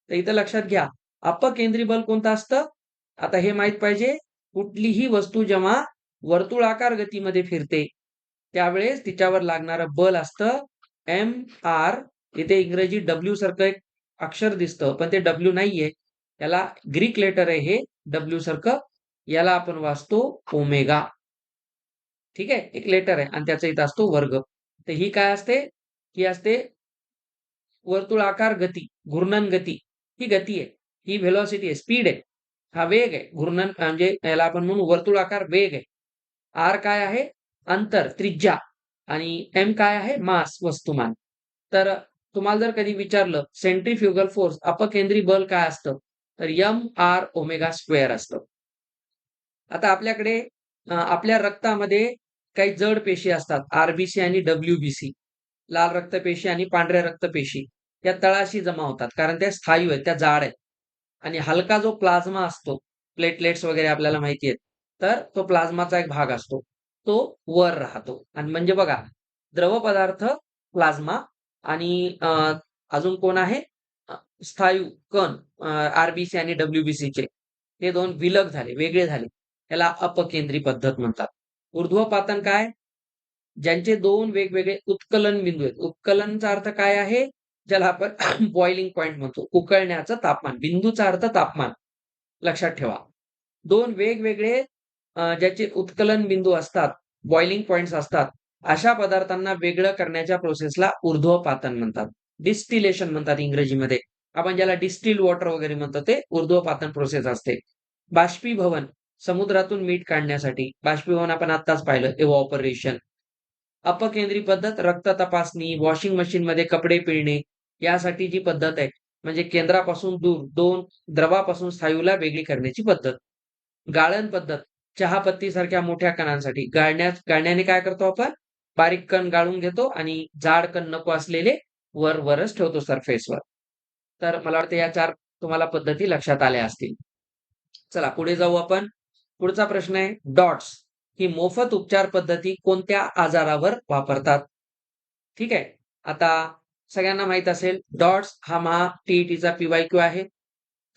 तर इथं लक्षात घ्या, अपकेंद्री बल कोणतं असतं? आता हे माहित पाहिजे, कुठलीही वस्तू जेव्हा वर्तुळाकार गतीमध्ये फिरते, त्यावेळेस तिच्यावर लागणारं बल असतं एम-आर. इथे इंग्रजी डब्ल्यू सारखं एक अक्षर दिसतं, पण ते डब्ल्यू नाहीये. याला ग्रीक लेटर आहे हे डब्ल्यू सारखं. याला आपण वाचतो ओमेगा. ठीक आहे? एक लेटर आहे आणि त्याचा इथं असतो वर्ग. तर ही काय असते? ही असते वर्तुळाकार गती, घूर्णन गती. ही गती आहे. ही व्हेलॉसिटी आहे, स्पीड आहे. हा वेग आहे. घूर्णन म्हणजे याला आपण म्हणू वर्तुळाकार वेग आहे. आर काय आहे? अंतर, त्रिज्या आणि एम काय आहे? मास, वस्तुमान. तर तुम्हाला जर कधी विचारलं सेंट्रिफ्युगल फोर्स, अपकेंद्री बल काय असतं? तर mR⍵² असतं. आता आपल्याकडे आपल्या रक्तामध्ये काही जड पेशी असतात. आर-बी-सी आणि डब्ल्यू-बी-सी. लाल रक्तपेशी आणि पांढऱ्या रक्तपेशी या तळाशी जमा होतात. कारण त्या स्थायू आहेत, त्या जाड आहेत. आणि हलका जो प्लाझ्मा असतो, प्लेटलेट्स वगैरे आपल्याला माहिती आहेत. तर तो प्लाझ्माचा एक भाग असतो. तो वर राहतो आणि म्हणजे बघा, द्रव पदार्थ, प्लाझ्मा आणि अजून कोण आहे? अ, स्थायू कण आर-बी-सी आणि डब्ल्यू-बी-सीचे. हे 2 विलग झाले, वेगळे झाले. याला अपकेंद्री पद्धत म्हणतात. ऊर्ध्वपातन काय? ज्यांचे 2 वेगवेगळे उत्कलन बिंदू आहेत. उत्कलनचा अर्थ काय आहे? ज्याला आपण बॉइलिंग पॉइंट म्हणतो. उकळण्याचं तापमान. बिंदूचा अर्थ तापमान. लक्षात ठेवा. 2 वेगवेगळे ज्याचे उत्कलन बिंदू असतात, बॉइलिंग पॉइंट्स असतात, अशा पदार्थांना वेगळं करण्याच्या प्रोसेसला ऊर्ध्वपातन म्हणतात. डिस्टिलेशन म्हणतात इंग्रजीमध्ये. आपण ज्याला डिस्टिल्ड वॉटर वगैरे म्हणतो ते ऊर्ध्वपातन प्रोसेस असते. बाष्पीभवन, समुद्रातून मीठ काढण्यासाठी. बाष्पीभवन आपण आत्ताच पाहिलं, इव्हॅपोरेशन. अपकेंद्री पद्धत रक्त तपासणी, वॉशिंग मशीनमध्ये कपडे पिळणे यासाठी जी पद्धत आहे, म्हणजे केंद्रापासून दूर 2 द्रवापासून स्थायूला वेगळी करण्याची पद्धत. गाळण पद्धत चहापत्तीसारख्या मोठ्या कणांसाठी. गाळण्याने काय करतो आपण? बारीक कण गाळून घेतो आणि जाड कण नको असलेले वरच ठेवतो सरफेसवर. तर मला वाटतं या 4 तुम्हाला पद्धती लक्षात आल्या असतील. चला पुढे जाऊ आपण. पुढचा प्रश्न आहे डॉट्स ही मोफत उपचार पद्धती कोणत्या आजारावर वापरतात? ठीक आहे. आता सगळ्यांना माहीत असेल डॉट्स हा टीईटीचा पीवायक्यू आहे.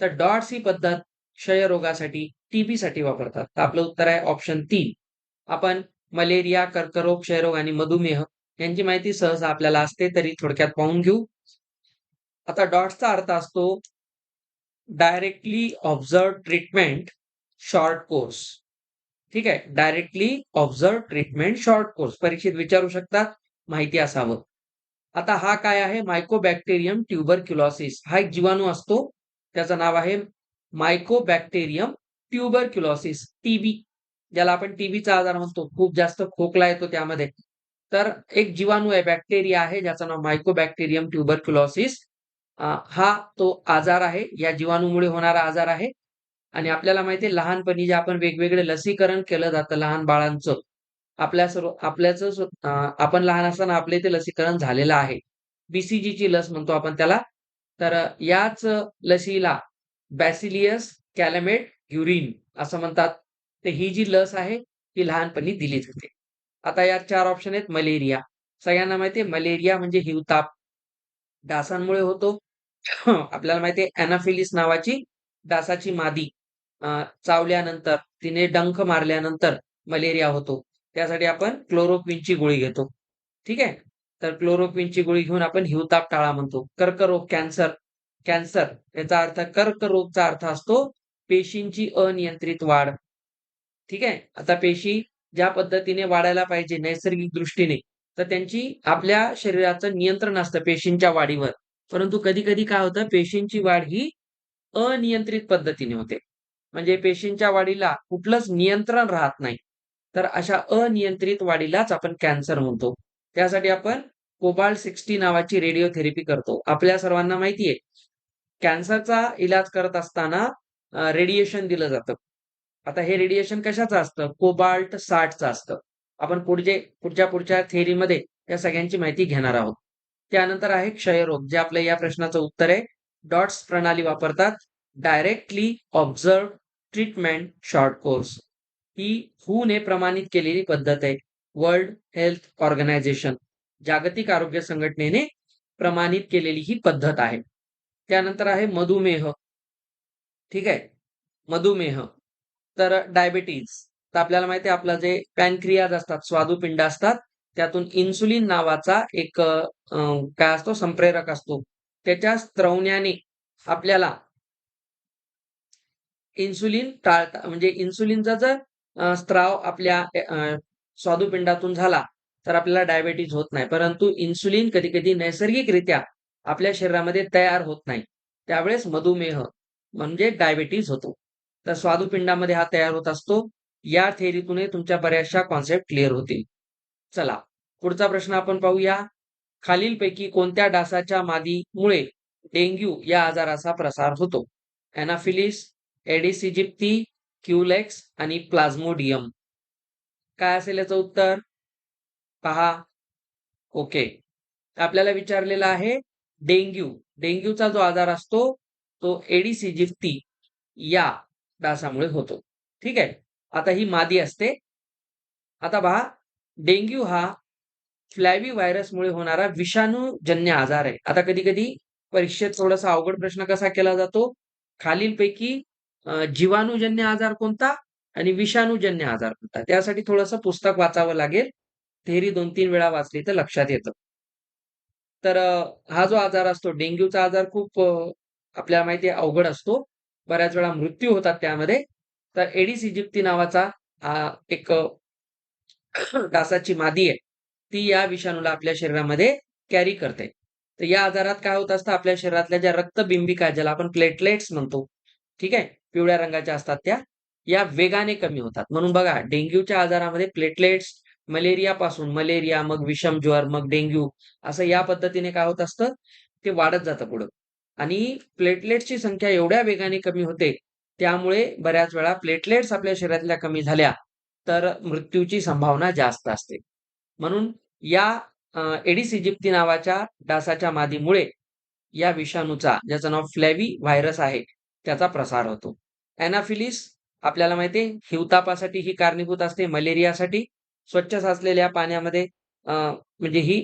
तर डॉट्स ही पद्धत क्षयरोगासाठी, टीबीसाठी वापरतात. तर आपलं उत्तर आहे ऑप्शन 3. आपण मलेरिया, कर्करोग, क्षयरोग आणि मधुमेह यांची माहिती सहसा आपल्याला असते तरी थोडक्यात पाहून घेऊ. आता डॉट्सचा अर्थ असतो directly observed treatment short course. ठीक आहे. Directly observed treatment short course. परीक्षेत विचारू शकतात, माहिती असावं. आता हा काय आहे? मायकोबॅक्टेरियम ट्युबरक्युलोसिस हा एक जीवाणू असतो. त्याचं नाव आहे मायकोबॅक्टेरियम ट्युबरक्युलोसिस, टीबी. ज्याला आपण टीबीचा आजार म्हणतो. खूप जास्त खोकला येतो त्यामध्ये. तर एक जीवाणू आहे, बॅक्टेरिया आहे ज्याचं नाव मायकोबॅक्टेरियम ट्युबरक्युलोसिस. हा तो आजार आहे. या जीवाणूमुळे होणारा आजार आहे. आणि आपल्याला माहिती आहे लहानपणी जे आपण वेगवेगळे लसीकरण केलं जातं लहान बाळांचं. आपण लहान असताना आपल्या इथे लसीकरण झालेलं आहे. बीसीजीची लस म्हणतो आपण त्याला. तर याच लसीला बॅसिलियस कॅलमेट ग्युरिन असं म्हणतात. तर ही जी लस आहे, ती लहानपणी दिली जाते. आता यात 4 ऑप्शन आहेत. मलेरिया. सगळ्यांना माहिती आहे मलेरिया म्हणजे हिवताप. डासांमुळे होतो. आपल्याला माहिती आहे एनाफिलीस नावाची डासाची मादी चावल्यानंतर, तिने डंख मारल्यानंतर मलेरिया होतो. त्यासाठी आपण क्लोरोक्विनची गोळी घेतो. ठीक आहे. तर क्लोरोक्विनची गोळी घेऊन आपण हिवताप टाळा म्हणतो. कर्करोग, कॅन्सर. कॅन्सर याचा अर्थ कर्करोगचा अर्थ असतो पेशींची अनियंत्रित वाढ. ठीक आहे. आता पेशी ज्या पद्धतीने वाढायला पाहिजे नैसर्गिक दृष्टीने, तर त्यांची आपल्या शरीराचं नियंत्रण असतं पेशींच्या वाढीवर. परंतु कधी-कधी काय होतं पेशींची वाढ ही अनियंत्रित पद्धतीने होते. म्हणजे पेशींच्या वाढीला कुठलंच नियंत्रण राहत नाही. तर अशा अनियंत्रित वाढीलाच आपण कॅन्सर म्हणतो. त्यासाठी आपण कोबाल्ट-60 नावाची रेडिओथेरपी करतो. आपल्या सर्वांना माहिती आहे, कॅन्सरचा इलाज करत असताना रेडिएशन दिलं जातं. आता हे रेडिएशन कशाचं असतं? कोबाल्ट-60चं असतं. आपण पुढच्या थेअरीमध्ये या सगळ्यांची माहिती घेणार आहोत. त्यानंतर आहे क्षयरोग, जे आपल्या या प्रश्नाचं उत्तर आहे. डॉट्स प्रणाली वापरतात. Directly observed treatment short course. ही WHO प्रमाणित केलेली पद्धत आहे. वर्ल्ड हेल्थ ऑर्गनायझेशन, जागतिक आरोग्य संघटनेने प्रमाणित केलेली ही पद्धत आहे. त्यानंतर आहे मधुमेह. ठीक आहे. मधुमेह. तर डायबिटीज. तर आपल्याला माहिती आहे आपलं जे पॅनक्रियाज असतात, स्वादुपिंड असतात, त्यातून इन्सुलिन नावाचा एक काय असतो संप्रेरक असतो. त्याच्या स्त्रवण्याने आपल्याला इन्सुलिन म्हणजे इन्सुलिनचा जर स्त्राव आपल्या स्वादुपिंडातून झाला, तर आपल्याला डायबिटीज होत नाही. परंतु इन्सुलिन कधी-कधी नैसर्गिकरित्या आपल्या शरीरामध्ये तयार होत नाही. त्यावेळेस मधुमेह म्हणजे डायबिटीज होतो. तर स्वादुपिंडामध्ये हा तयार होत असतो. या थेअरीतूनही तुमच्या बऱ्याचशा कॉन्सेप्ट क्लिअर होतील. चला, पुढचा प्रश्न आपण पाहूया. खालीलपैकी कोणत्या डासाच्या मादीमुळे डेंग्यू या आजाराचा प्रसार होतो? एनाफिलिस, एडिस इजिप्ती, क्युलेक्स आणि प्लाझ्मोडियम. काय असेल याचं उत्तर? पहा. ओके. आपल्याला विचारलेला आहे डेंग्यू. डेंग्यूचा जो आजार असतो तो एडिस इजिप्ती या डासामुळे होतो. ठीक आहे. आता ही मादी असते. आता पहा, डेंग्यू हा फ्लॅवी व्हायरसमुळे होणारा विषाणूजन्य आजार आहे. आता कधी-कधी परीक्षेत थोडासा अवघड प्रश्न कसा केला जातो? खालीलपैकी जीवाणूजन्य आजार कोणता आणि विषाणूजन्य आजार कोणता? त्यासाठी थोडंसं पुस्तक वाचावं लागेल. थेअरी 2-3 वेळा वाचली तर लक्षात येतं. तर हा जो आजार असतो डेंग्यूचा आजार खूप आपल्याला माहिती आहे अवघड असतो. बऱ्याच वेळा मृत्यू होतात त्यामध्ये. तर एडिस इजिप्ती नावाचा एक डासाची मादी आहे. ती या विषाणूला आपल्या शरीरामध्ये कॅरी करते. तर या आजारात काय होत असतं आपल्या शरीरातल्या ज्या रक्तबिंबिका ज्याला आपण प्लेटलेट्स म्हणतो. ठीक आहे. पिवळ्या रंगाच्या असतात त्या. या वेगाने कमी होतात. म्हणून बघा डेंग्यूच्या आजारामध्ये प्लेटलेट्स मलेरियापासून मलेरिया, मग विषम ज्वर, मग डेंग्यू असं या पद्धतीने काय होत असतं, ते वाढत जातं पुढं. आणि प्लेटलेट्सची संख्या एवढ्या वेगाने कमी होते, त्यामुळे बऱ्याच वेळा प्लेटलेट्स आपल्या शरीरातल्या कमी झाल्या, तर मृत्यूची संभावना जास्त असते. म्हणून या एडिस इजिप्ती नावाच्या डासाच्या मादीमुळे या विषाणूचा ज्याचं नाव फ्लॅवी व्हायरस आहे, त्याचा प्रसार होतो. एनाफिलिस आपल्याला माहिती आहे हिवतापासाठी ही कारणीभूत असते, मलेरियासाठी. स्वच्छ साचलेल्या पाण्यामध्ये म्हणजे ही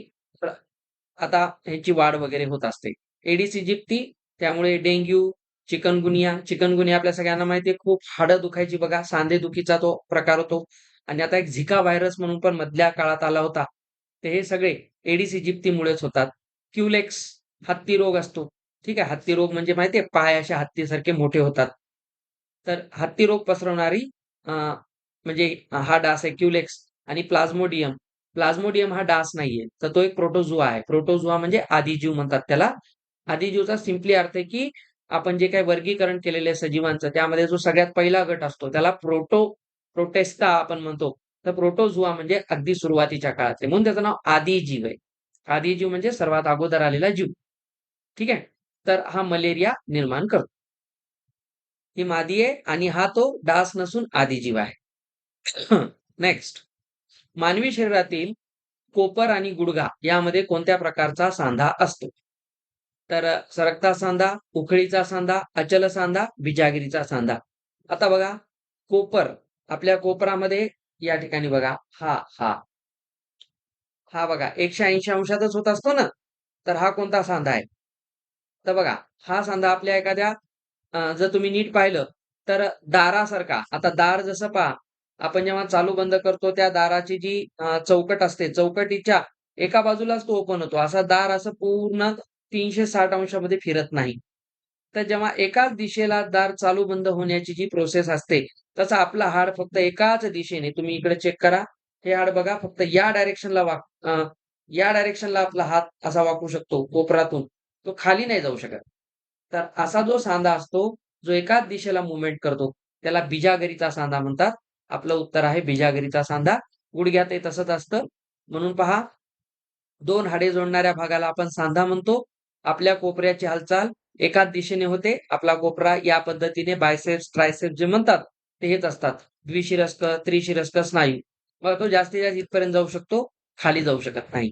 आता ह्याची वाढ वगैरे होत असते. एडिस इजिप्ती त्यामुळे डेंग्यू, चिकनगुनिया. चिकनगुनिया आपल्या सगळ्यांना माहिती आहे खूप हाडं दुखायची बघा, सांधेदुखीचा तो प्रकार होतो. आणि आता एक झिका व्हायरस म्हणून पण मधल्या काळात आला होता. तर हे सगळे एडिस इजिप्तीमुळेच होतात. क्युलेक्स हत्ती रोग असतो. ठीक आहे. हत्ती रोग म्हणजे माहिती आहे पाय असे हत्तीसारखे मोठे होतात. तर हत्ती रोग पसरवणारी म्हणजे हा डास आहे क्युलेक्स आणि प्लाझ्मोडियम. प्लाझ्मोडियम हा डास नाहीये. तर तो एक प्रोटोझोआ आहे. प्रोटोझोआ म्हणजे आदिजीव म्हणतात त्याला. आदिजीवचा सिम्पली अर्थ आहे, की आपण जे काही वर्गीकरण केलेलं आहे सजीवांचं, त्यामध्ये जो सगळ्यात पहिला गट असतो त्याला प्रोटेस्टा आपण म्हणतो. तर प्रोटोझोआ म्हणजे अगदी सुरुवातीच्या काळातले. म्हणून त्याचं नाव आदिजीव आहे. आदिजीव म्हणजे सर्वात अगोदर आलेला जीव. ठीक आहे. तर हा मलेरिया निर्माण करतो. ही मादी आहे आणि हा तो डास नसून आदिजीव आहे. नेक्स्ट. मानवी शरीरातील कोपर आणि गुडघा यामध्ये कोणत्या प्रकारचा सांधा असतो? तर सरकता सांधा, उखळीचा सांधा, अचल सांधा, बिजागिरीचा सांधा. आता बघा कोपर आपल्या कोपरामध्ये या ठिकाणी बघा हा बघा 180 अंशातच होत असतो ना, तर हा कोणता सांधा आहे? तर बघा हा सांधा आपल्या एखाद्या जर तुम्ही नीट पाहिलं तर दारासारखा. आता दार जसं पहा, आपण जेव्हा चालू बंद करतो त्या दाराची जी चौकट असते, चौकटीच्या एका बाजूलाच तो ओपन होतो. असा दार असं पूर्ण 360 अंशामध्ये फिरत नाही. तर जेव्हा एकाच दिशेला दार चालू बंद होण्याची जी प्रोसेस असते, तसं आपलं हाड फक्त एकाच दिशेने तुम्ही इकडे चेक करा. हे हाड बघा फक्त या डायरेक्शनला आपला हात असा वाकू शकतो कोपरातून. तो खाली नाही जाऊ शकत. तर असा जो सांधा असतो, जो एकाच दिशेला मूव्हमेंट करतो, त्याला बिजागरीचा सांधा म्हणतात. आपलं उत्तर आहे बिजागरीचा सांधा. गुडघ्यातही तसंच असतं. म्हणून पहा 2 हाडे जोडणाऱ्या भागाला आपण सांधा म्हणतो. आपल्या कोपऱ्याची हालचाल एकाच दिशेने होते. आपला कोपरा या पद्धतीने बायसेप्स, ट्रायसेप्स जे म्हणतात, ते हेच असतात. द्विशिरस्क, त्रिशिरस्क स्नायू. मग तो जास्तीत जास्त इथपर्यंत जाऊ शकतो, खाली जाऊ शकत नाही.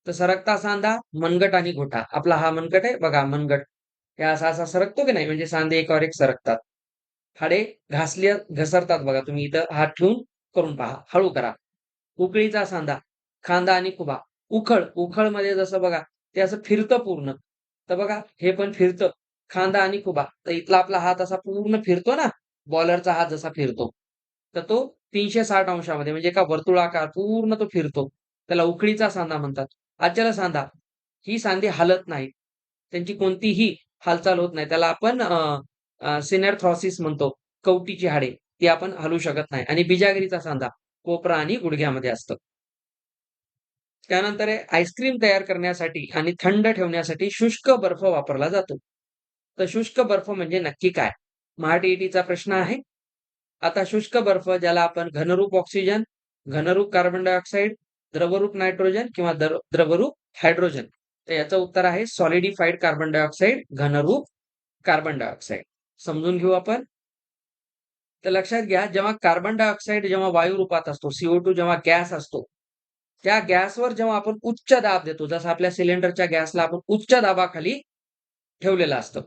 तर सरकता सांधा, मनगट आणि घोटा. आपला हा मनगट आहे बघा मनगट. हे असा-असा सरकतो की नाही म्हणजे सांधे एकावर एक सरकतात. हाडे घसरतात बघा तुम्ही इथं हात ठेवून करून पहा. हळू करा. उकळीचा सांधा, खांदा आणि खुबा. उखळमध्ये जसं बघा ते असं फिरतं पूर्ण. तर बघा हे पण फिरतं. खांदा आणि खुबा. तर इथला आपला हात असा पूर्ण फिरतो ना, बॉलरचा हात जसा फिरतो. तर तो 360 अंशामध्ये म्हणजे एका वर्तुळाकार पूर्ण तो फिरतो. त्याला उकळीचा सांधा म्हणतात. अचल सांधा, ही सांधे हलत नाहीत. त्यांची कोणतीही हालचाल होत नाही. त्याला आपण सिनेस्थ्रॉसिस म्हणतो. कवटीची हाडे, ती आपण हलवू शकत नाही आणि बिजागरीचा सांधा कोपरा आणि गुडघ्यामध्ये असतं. त्यानंतर आहे आईस्क्रीम तयार करण्यासाठी आणि थंड ठेवण्यासाठी शुष्क बर्फ वापरला जातो. तर शुष्क बर्फ म्हणजे नक्की काय? महा-टी-ई-टीचा प्रश्न आहे. आता शुष्क बर्फ ज्याला आपण घनरूप ऑक्सिजन, घनरूप कार्बन डायऑक्साइड, द्रवरूप नायट्रोजन किंवा द्रवरूप हायड्रोजन. तर याचं उत्तर आहे सॉलिडिफाईड कार्बन डायऑक्साइड, घनरूप कार्बन डायऑक्साइड. समजून घेऊ आपण. तर लक्षात घ्या, जेव्हा कार्बन डायऑक्साईड जेव्हा वायू रूपात असतो, CO2 जेव्हा गॅस असतो, त्या गॅसवर जेव्हा आपण उच्च दाब देतो, जसं आपल्या सिलेंडरच्या गॅसला आपण उच्च दाबाखाली ठेवलेलं असतं.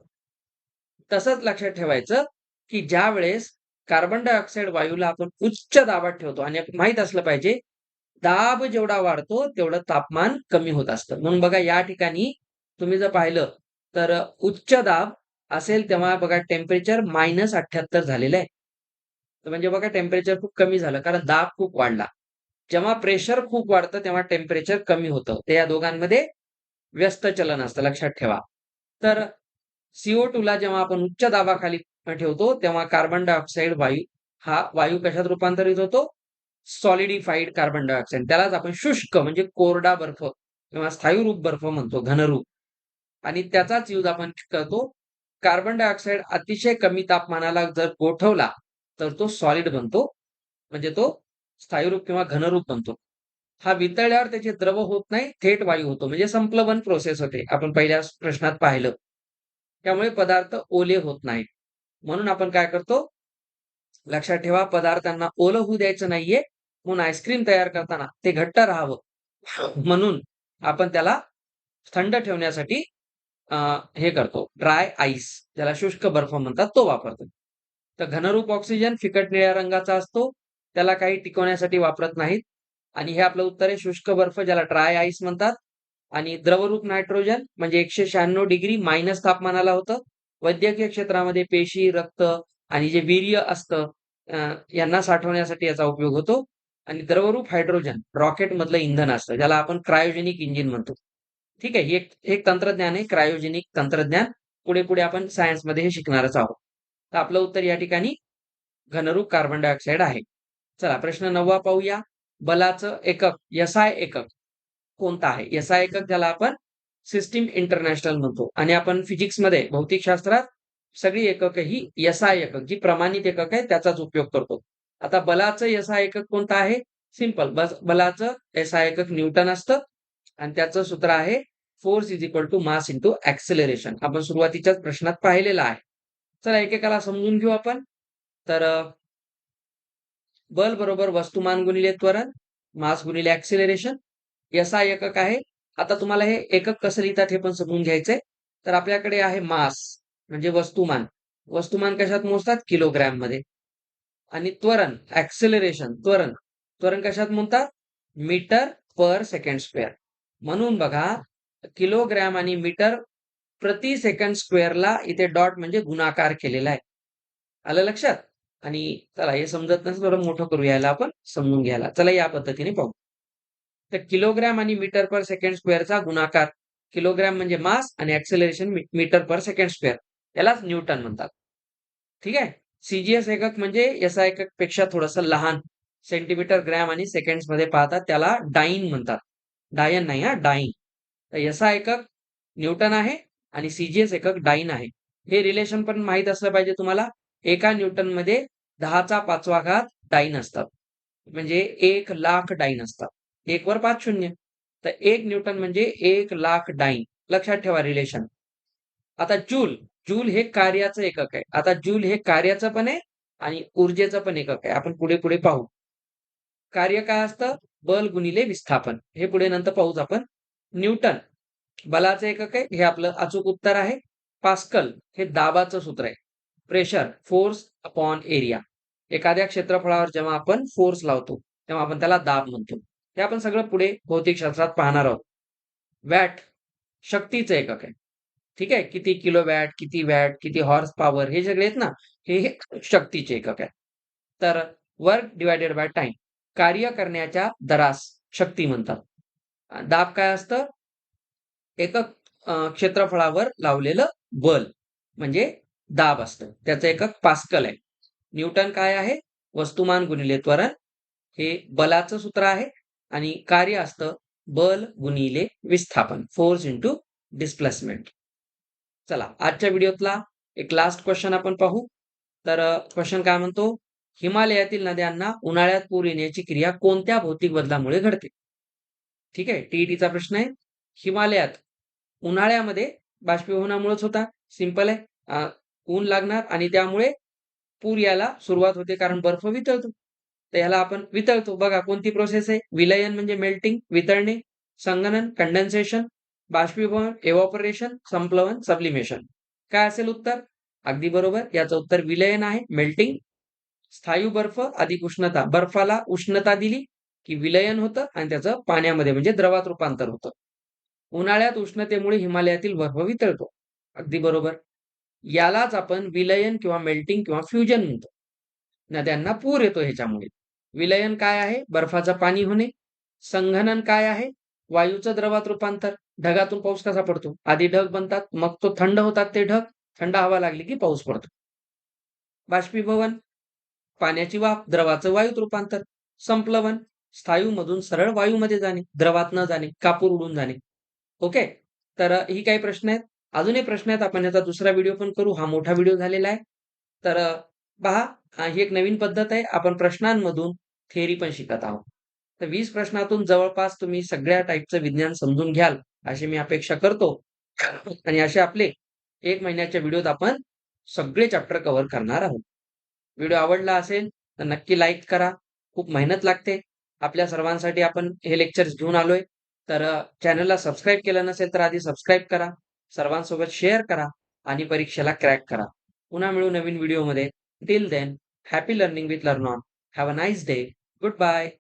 तसंच लक्षात ठेवायचं, की ज्यावेळेस कार्बन डायऑक्साईड वायूला आपण उच्च दाबात ठेवतो आणि माहीत असलं पाहिजे, दाब जेवढा वाढतो, तेवढं तापमान कमी होत असतं. म्हणून बघा या ठिकाणी तुम्ही जर पाहिलं, तर उच्च दाब असेल तेव्हा बघा टेम्परेचर -78 झालेलं आहे. तर म्हणजे बघा टेम्परेचर खूप कमी झालं कारण दाब खूप वाढला. जेव्हा प्रेशर खूप वाढतं तेव्हा टेम्परेचर कमी होतं. तर या दोघांमध्ये व्यस्त चलन असतं लक्षात ठेवा. तर CO2 ला जेव्हा आपण उच्च दाबाखाली ठेवतो तेव्हा कार्बन डायऑक्साईड वायू हा वायू कशात रूपांतरित होतो? सॉलिडिफाईड कार्बन डायऑक्साईड. त्यालाच आपण शुष्क म्हणजे कोरडा बर्फ किंवा स्थायूरूप बर्फ म्हणतो, घनरूप. आणि त्याचाच यूज आपण करतो. कार्बन डायऑक्साईड अतिशय कमी तापमानाला जर गोठवला, तर तो सॉलिड बनतो. म्हणजे तो स्थायूरूप किंवा घनरूप बनतो. हा वितळल्यावर त्याचे द्रव होत नाही, थेट वायू होतो. म्हणजे संप्लवन प्रोसेस होते. आपण पहिल्या प्रश्नात पाहिलं. त्यामुळे पदार्थ ओले होत नाहीत. म्हणून आपण काय करतो? लक्षात ठेवा पदार्थांना ओलं होऊ द्यायचं नाहीये. म्हणून आईस्क्रीम तयार करताना ते घट्ट राहावं. म्हणून आपण त्याला थंड ठेवण्यासाठी हे करतो ड्राय आईस ज्याला शुष्क बर्फ म्हणतात तो वापरतो. तर घनरूप ऑक्सिजन फिकट निळ्या रंगाचा असतो. त्याला काही टिकवण्यासाठी वापरत नाहीत. आणि हे आपलं उत्तर आहे शुष्क बर्फ ज्याला ड्राय आईस म्हणतात. आणि द्रवरूप नायट्रोजन म्हणजे 196 डिग्री मायनस तापमानाला होतं. वैद्यकीय क्षेत्रामध्ये पेशी, रक्त आणि जे वीर्य असतं यांना साठवण्यासाठी याचा उपयोग होतो. आणि द्रवरूप हायड्रोजन रॉकेटमधलं इंधन असतं, ज्याला आपण क्रायोजेनिक इंजिन म्हणतो. ठीक आहे. हे एक एक तंत्रज्ञान आहे क्रायोजेनिक तंत्रज्ञान. पुढे-पुढे आपण सायन्समध्ये हे शिकणारच आहोत. तर आपलं उत्तर या ठिकाणी घनरूप कार्बन डायऑक्साईड आहे. चला प्रश्न 9वा पाहूया. बलाचं एकक, SI एकक कोणता आहे? SI एकक ज्याला आपण सिस्टीम इंटरनॅशनल म्हणतो आणि आपण फिजिक्समध्ये भौतिकशास्त्रात सगळी एककं ही SI एकक जी प्रमाणित एकक आहे त्याचाच उपयोग करतो. आता बलाचं SI एकक कोणतं आहे? सिंपल बलाचं SI एकक न्यूटन असतं आणि त्याचं सूत्र आहे force is equal to mass into acceleration. आपण सुरुवातीच्याच प्रश्नात पाहिलेलं आहे. चला एकेकाला समजून घेऊ आपण. तर बल बरोबर वस्तुमान गुणिले त्वरण, मास गुणिले ॲक्सेलरेशन. SI एकक आहे. आता तुम्हाला हे एकक कसं लिहितात हे पण समजून घ्यायचंय. तर आपल्याकडे आहे मास म्हणजे वस्तुमान. वस्तुमान कशात मोजतात? किलोग्रॅममध्ये. आणि त्वरण, ॲक्सेलरेशन त्वरण. त्वरण कशात म्हणतात? मीटर पर सेकंड स्क्वेअर. म्हणून बघा किलोग्रॅम आणि मीटर प्रति सेकंड स्क्वेअरला इथे डॉट म्हणजे गुणाकार केलेला आहे. आलं लक्षात? आणि चला हे समजत नसेल थोडं मोठं करूया याला आपण समजून घ्यायला. चला या पद्धतीने पाहू. तर किलोग्रॅम आणि मीटर पर सेकंड स्क्वेअरचा गुणाकार. किलोग्रॅम म्हणजे मास आणि ॲक्सेलरेशन मीटर पर सेकंड स्क्वेअर. यालाच न्यूटन म्हणतात. ठीक आहे. CGS एकक म्हणजे SI एकक पेक्षा थोडंसं लहान. सेंटीमीटर, ग्रॅम आणि सेकंड्समध्ये पाहतात त्याला डाइन म्हणतात. डायन नाही हां, डाइन. तर SI एकक न्यूटन आहे आणि CGS एकक डाइन आहे. हे रिलेशन पण माहीत असलं पाहिजे तुम्हाला. एका न्यूटनमध्ये 10⁵ डाइन असतात. म्हणजे 1,00,000 डाइन असतात. 1 वर 5 शून्य. तर 1 न्यूटन म्हणजे 1,00,000 डाइन. लक्षात ठेवा रिलेशन. आता जूल, जूल हे कार्याचं एकक आहे. आता जूल हे कार्याचं पण आहे आणि ऊर्जेचं पण एकक आहे. आपण पुढे-पुढे पाहू. कार्य काय असतं? बल गुणिले विस्थापन. हे पुढे नंतर पाहूच आपण. न्यूटन बलाचं एकक आहे. हे आपलं अचूक उत्तर आहे. पास्कल हे दाबाचं सूत्र आहे. Pressure, force upon area. एखाद्या क्षेत्रफळावर जेव्हा आपण फोर्स लावतो, तेव्हा आपण त्याला दाब म्हणतो. हे आपण सगळं पुढे भौतिकशास्त्रात पाहणार आहोत. वॅट शक्तीचं एकक आहे. ठीक आहे. किती किलोवॅट, किती वॅट, किती हॉर्स पॉवर हे सगळे आहेत ना, हे शक्तीचे एकक आहे. तर वर्क डिव्हायडेड बाय टाईम कार्य करण्याच्या दरास शक्ती म्हणतात. दाब काय असतं? एकक क्षेत्रफळावर लावलेलं बल म्हणजे दाब असतं. त्याचं एकक पास्कल आहे. न्यूटन काय आहे? वस्तुमान गुणिले त्वरण. हे बलाचं सूत्र आहे आणि कार्य असतं बल गुणिले विस्थापन. Force into displacement. चला आजच्या व्हिडिओतला एक लास्ट क्वेश्चन आपण पाहू. तर क्वेश्चन काय म्हणतो? हिमालयातील नद्यांना उन्हाळ्यात पूर येण्याची क्रिया कोणत्या भौतिक बदलामुळे घडते? ठीक आहे. टी-ई-टीचा प्रश्न आहे. हिमालयात उन्हाळ्यामध्ये बाष्पीभवनामुळेच होता. सिंपल आहे. ऊन लागणार आणि त्यामुळे पूर यायला सुरुवात होते कारण बर्फ वितळतो. तर ह्याला आपण वितळतो. बघा कोणती प्रोसेस आहे? विलयन म्हणजे मेल्टिंग, वितळणे, संगणन, कंडेन्सेशन, बाष्पीभवन, एव्हॅपोरेशन, संप्लवन, सब्लिमेशन. काय असेल उत्तर? अगदी बरोबर. याचं उत्तर विलयन आहे, मेल्टिंग. स्थायू बर्फ अधिक उष्णता. बर्फाला उष्णता दिली की विलयन होतं आणि त्याचं पाण्यामध्ये म्हणजे द्रवात रूपांतर होतं. उन्हाळ्यात उष्णतेमुळे हिमालयातील बर्फ वितळतो. अगदी बरोबर. यालाच आपण विलयन किंवा मेल्टिंग किंवा फ्युजन म्हणतो. नद्यांना पूर येतो ह्याच्यामुळे. विलयन काय आहे? बर्फाचं पाणी होणे. संघनन काय आहे? वायूचं द्रवात रूपांतर. ढगातून पाऊस कसा पडतो? आधी ढग बनतात, मग तो थंड होतात ते ढग. थंड हवा लागली की पाऊस पडतो. बाष्पीभवन, पाण्याची वाफ, द्रवाचं वायूत रूपांतर. संप्लवन, स्थायूमधून सरळ वायूमध्ये जाणे, द्रवात न जाणे, कापूर उडून जाणे. ओके. तर ही काही प्रश्न आहेत. अजूनही प्रश्न आहेत. आपण याचा दुसरा व्हिडिओ पण करू. हा मोठा व्हिडिओ झालेला आहे. तर पहा ही एक नवीन पद्धत आहे. आपण प्रश्नांमधून थेअरी पण शिकत आहोत. तर 20 प्रश्नातून जवळपास तुम्ही सगळ्या टाईपचं विज्ञान समजून घ्याल, अशी मी अपेक्षा करतो. आणि असे आपले 1 महिन्याच्या व्हिडिओत आपण सगळे चॅप्टर कव्हर करणार आहोत. व्हिडिओ आवडला असेल तर नक्की लाईक करा. खूप मेहनत लागते. आपल्या सर्वांसाठी आपण हे लेक्चर्स घेऊन आलोय. तर चॅनलला सबस्क्राईब केलं नसेल तर आधी सबस्क्राईब करा. सर्वांसोबत शेअर करा आणि परीक्षेला क्रॅक करा. पुन्हा मिळू नवीन व्हिडिओमध्ये. Till then, happy learning with learn on. Have a nice day. Good bye.